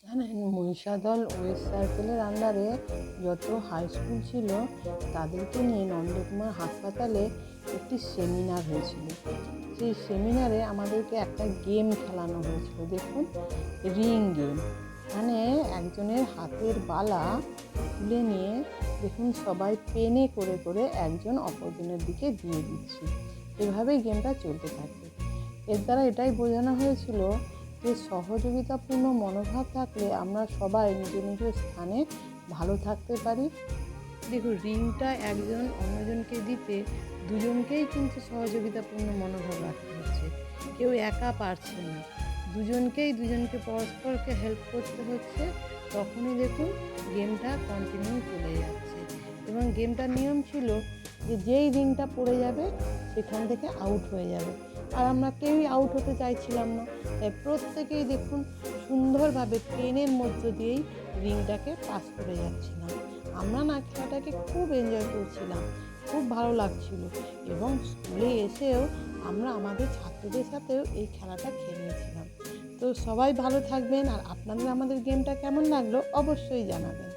জানেন, মহিষাদল ওয়েস্ট সার্কেলের আন্ডারে যত হাই স্কুল ছিল তাদেরকে নিয়ে নন্দকুমার হাসপাতালে একটি সেমিনার হয়েছিল। সেই সেমিনারে আমাদেরকে একটা গেম খেলানো হয়েছিল। দেখুন, রিং গেম, মানে একজনের হাতের বালা তুলে নিয়ে দেখুন সবাই পেনে করে করে একজন অপরজনের দিকে দিয়ে দিচ্ছি। এভাবেই গেমটা চলতে থাকে। এর দ্বারা এটাই বোঝানো হয়েছিল যে সহযোগিতাপূর্ণ মনোভাব থাকলে আমরা সবাই নিজ নিজ স্থানে ভালো থাকতে পারি। দেখুন, রিংটা একজন অন্যজনকে দিতে দুজনকেই কিন্তু সহযোগিতাপূর্ণ মনোভাব রাখতে হচ্ছে। কেউ একা পারছে না, দুজনকেই দুজনকে পরস্পরকে হেল্প করতে হচ্ছে। তখনই দেখুন গেমটা কন্টিনিউ চলে যাচ্ছে। এবং গেমটার নিয়ম ছিল যে যেই রিংটা পড়ে যাবে সেখান থেকে আউট হয়ে যাবে। আর আমরা কেউই আউট হতে চাইছিলাম না, তাই প্রত্যেকেই দেখুন সুন্দরভাবে পেনের মধ্য দিয়েই রিংটাকে পাস করে যাচ্ছিলাম। আমরা না খেলাটাকে খুব এনজয় করছিলাম, খুব ভালো লাগছিল। এবং স্কুলে এসেও আমরা আমাদের ছাত্রদের সাথেও এই খেলাটা খেলেছিলাম। তো সবাই ভালো থাকবেন। আর আপনাদের আমাদের গেমটা কেমন লাগলো অবশ্যই জানাবেন।